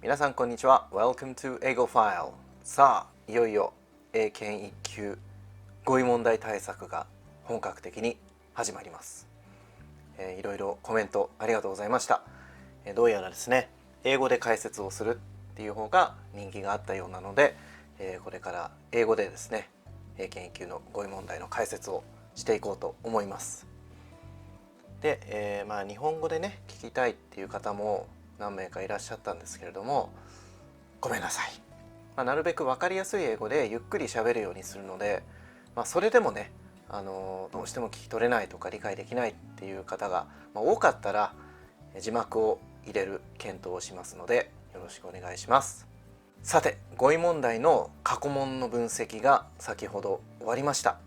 皆さんこんにちは。 Welcome to 英語ファイル。さあ、いよいよ英検1級語彙問題対策が本格的に始まります。いろいろコメントありがとうございました。どうやらですね、英語で解説をするっていう方が人気があったようなので、これから英語でですね、英検1級の語彙問題の解説をしていこうと思います。で、日本語でね聞きたいっていう方も何名かいらっしゃったんですけれども、ごめんなさい。なるべく分かりやすい英語でゆっくり喋るようにするので、それでもね、どうしても聞き取れないとか理解できないっていう方が、多かったら字幕を入れる検討をしますのでよろしくお願いします。さて、語彙問題の過去問の分析が先ほど終わりました。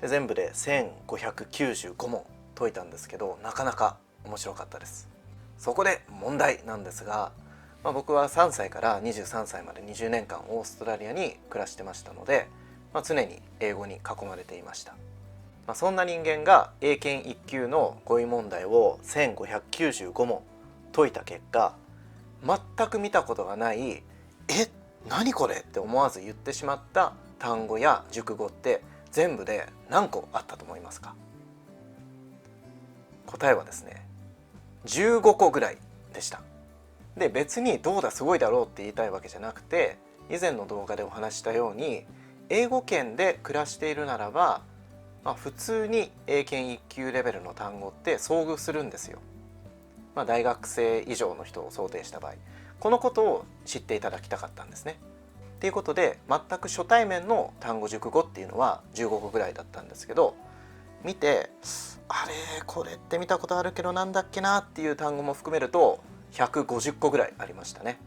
で、全部で1595問解いたんですけど、なかなか面白かったです。そこで問題なんですが、僕は3歳から23歳まで20年間オーストラリアに暮らしてましたので、常に英語に囲まれていました。そんな人間が英検1級の語彙問題を1595問解いた結果、全く見たことがない何これって思わず言ってしまった単語や熟語って全部で何個あったと思いますか？答えはですね、15個ぐらいでした。で、別にどうだすごいだろうって言いたいわけじゃなくて、以前の動画でお話したように英語圏で暮らしているならば、普通に英検1級レベルの単語って遭遇するんですよ。大学生以上の人を想定した場合、このことを知っていただきたかったんですね。ということで、全く初対面の単語熟語っていうのは15個ぐらいだったんですけど、見てこれって見たことあるけどなんだっけなっていう単語も含めると150個ぐらいありましたね。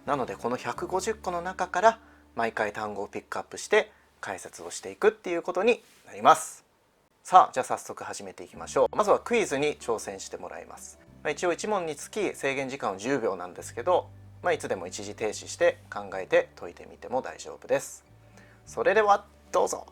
なのでこの150個の中から毎回単語をピックアップして解説をしていくっていうことになります。さあ、じゃあ早速始めていきましょう。まずはクイズに挑戦してもらいます。一応1問につき制限時間は10秒なんですけど、いつでも一時停止して考えて解いてみても大丈夫です。それではどうぞ。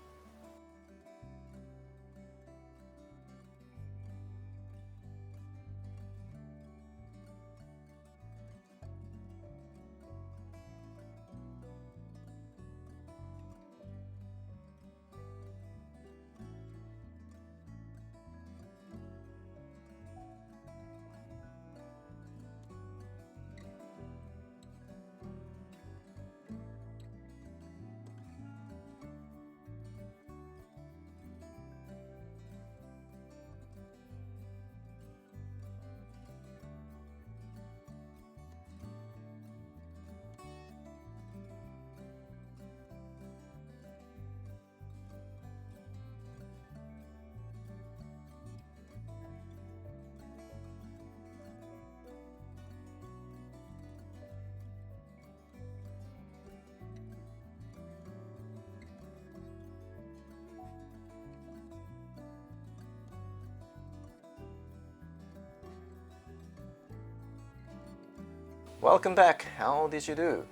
Welcome back. How did you do?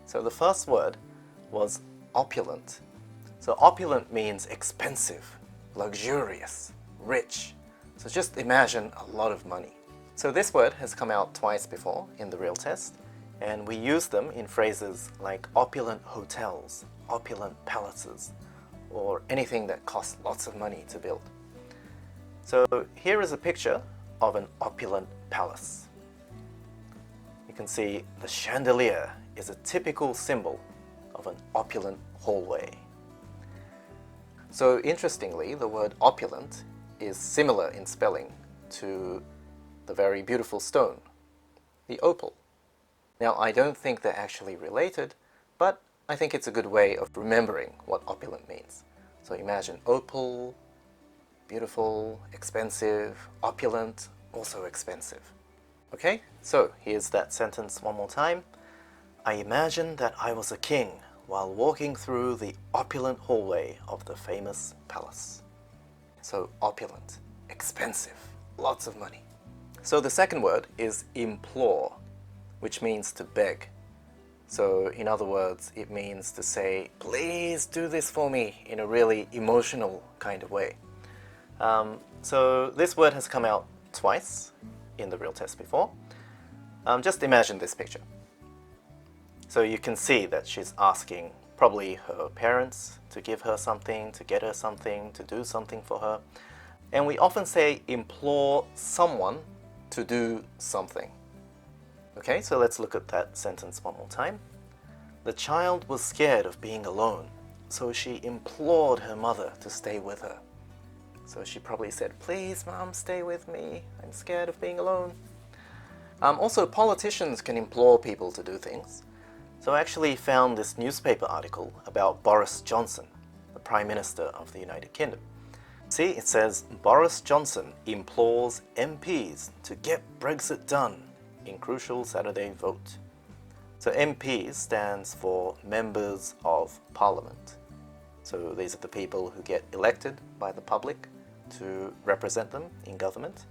So the first word was opulent. So opulent means expensive, luxurious, rich. So just imagine a lot of money. So this word has come out twice before in the real test, and we use them in phrases like opulent hotels, opulent palaces, or anything that costs lots of money to build. So here is a picture of an opulent palace. You can see the chandelier is a typical symbol of an opulent hallway. So interestingly, the word opulent is similar in spelling to the very beautiful stone, the opal. Now, I don't think they're actually related, but I think it's a good way of remembering what opulent means. So imagine opal, beautiful, expensive, opulent, also expensive. Okay, so here's that sentence one more time. I imagined that I was a king while walking through the opulent hallway of the famous palace. So opulent, expensive, lots of money. So the second word is implore, which means to beg. So in other words, it means to say, please do this for me, in a really emotional kind of way. So this word has come out twice in the real test before. Just imagine this picture. So you can see that she's asking probably her parents to give her something, to get her something, to do something for her. And we often say implore someone to do something. Okay, so let's look at that sentence one more time. The child was scared of being alone, so she implored her mother to stay with her. So she probably said, "Please, Mom, stay with me. I'm scared of being alone." Also, politicians can implore people to do things. So I actually found this newspaper article about Boris Johnson, the Prime Minister of the United Kingdom. See, it says, Boris Johnson implores MPs to get Brexit done in crucial Saturday vote. So MP stands for Members of Parliament. So these are the people who get elected by the public to represent them in government.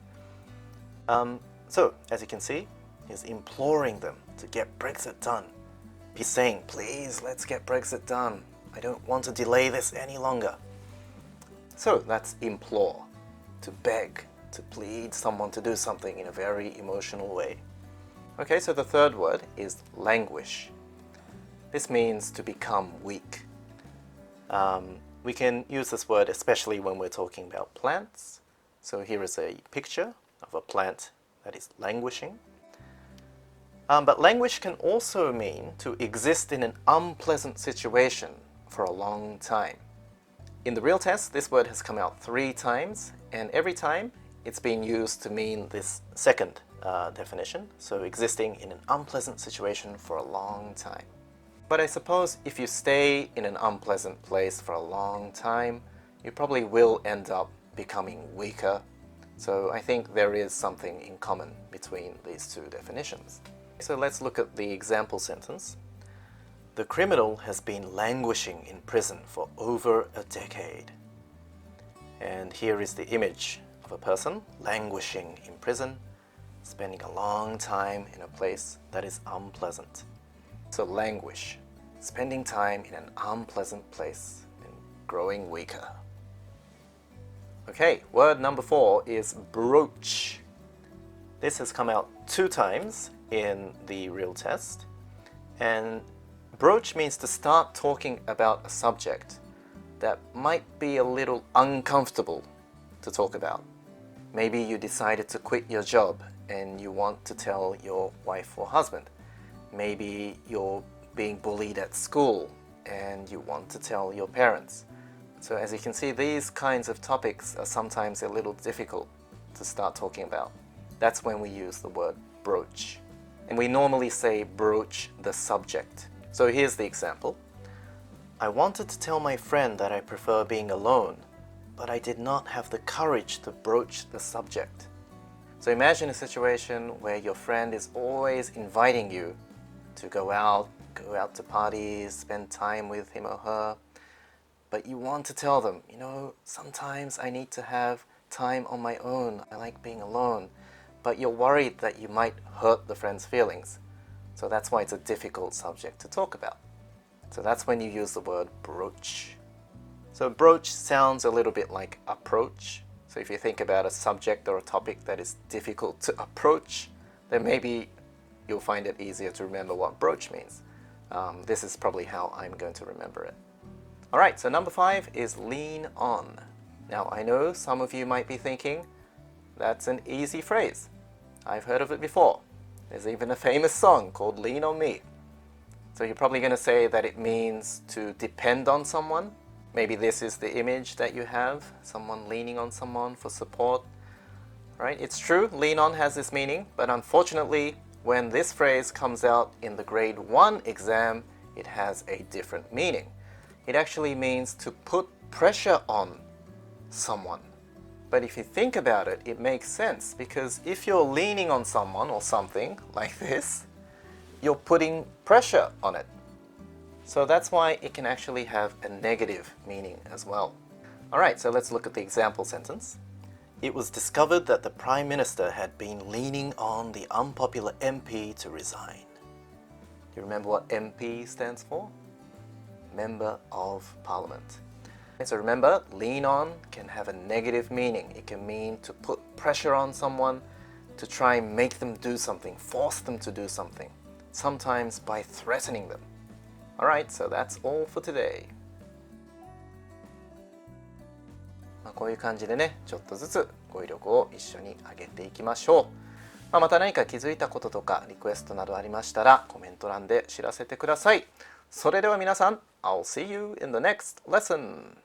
So, as you can see, he's imploring them to get Brexit done. He's saying, please, let's get Brexit done. I don't want to delay this any longer. So that's implore, to beg, to plead someone to do something in a very emotional way. Okay, so the third word is languish. This means to become weak. We can use this word especially when we're talking about plants. So here is a picture of a plant that is languishing. But languish can also mean to exist in an unpleasant situation for a long time. In the real test, this word has come out 3 times, and every time it's been used to mean this second definition, so existing in an unpleasant situation for a long time. But I suppose if you stay in an unpleasant place for a long time, you probably will end up becoming weaker. So I think there is something in common between these 2 definitions. So let's look at the example sentence. The criminal has been languishing in prison for over a decade. And here is the image of a person languishing in prison, spending a long time in a place that is unpleasant. So languish, spending time in an unpleasant place and growing weaker. Okay, word number 4 is broach. This has come out 2 times in the real test. And broach means to start talking about a subject that might be a little uncomfortable to talk about. Maybe you decided to quit your job and you want to tell your wife or husband. Maybe you're being bullied at school and you want to tell your parents. So as you can see, these kinds of topics are sometimes a little difficult to start talking about. That's when we use the word broach. And we normally say broach the subject. So here's the example. I wanted to tell my friend that I prefer being alone, but I did not have the courage to broach the subject. So imagine a situation where your friend is always inviting you to go out to parties, spend time with him or her, but you want to tell them, sometimes I need to have time on my own. I like being alone. But you're worried that you might hurt the friend's feelings. So that's why it's a difficult subject to talk about. So that's when you use the word broach. So broach sounds a little bit like approach. So if you think about a subject or a topic that is difficult to approach, then maybe you'll find it easier to remember what broach means. This is probably how I'm going to remember it. All right, so number 5 is lean on. Now I know some of you might be thinking, that's an easy phrase. I've heard of it before. There's even a famous song called Lean on Me. So you're probably going to say that it means to depend on someone. Maybe this is the image that you have, someone leaning on someone for support. Right? It's true, lean on has this meaning, but unfortunately, when this phrase comes out in the grade 1 exam, it has a different meaning. It actually means to put pressure on someone. But if you think about it, it makes sense, because if you're leaning on someone or something like this, you're putting pressure on it. So that's why it can actually have a negative meaning as well. Alright, so let's look at the example sentence. It was discovered that the Prime Minister had been leaning on the unpopular MP to resign. Do you remember what MP stands for? Member of Parliament. So remember, lean on can have a negative meaning. It can mean to put pressure on someone, to try and make them do something, force them to do something. sometimes by threatening them. Alright, so that's all for today. こういう感じでね、ちょっとずつ語彙力を一緒に上げていきましょう。また何か気づいたこととかリクエストなどありましたらコメント欄で知らせてください。それでは皆さん、I'll see you in the next lesson.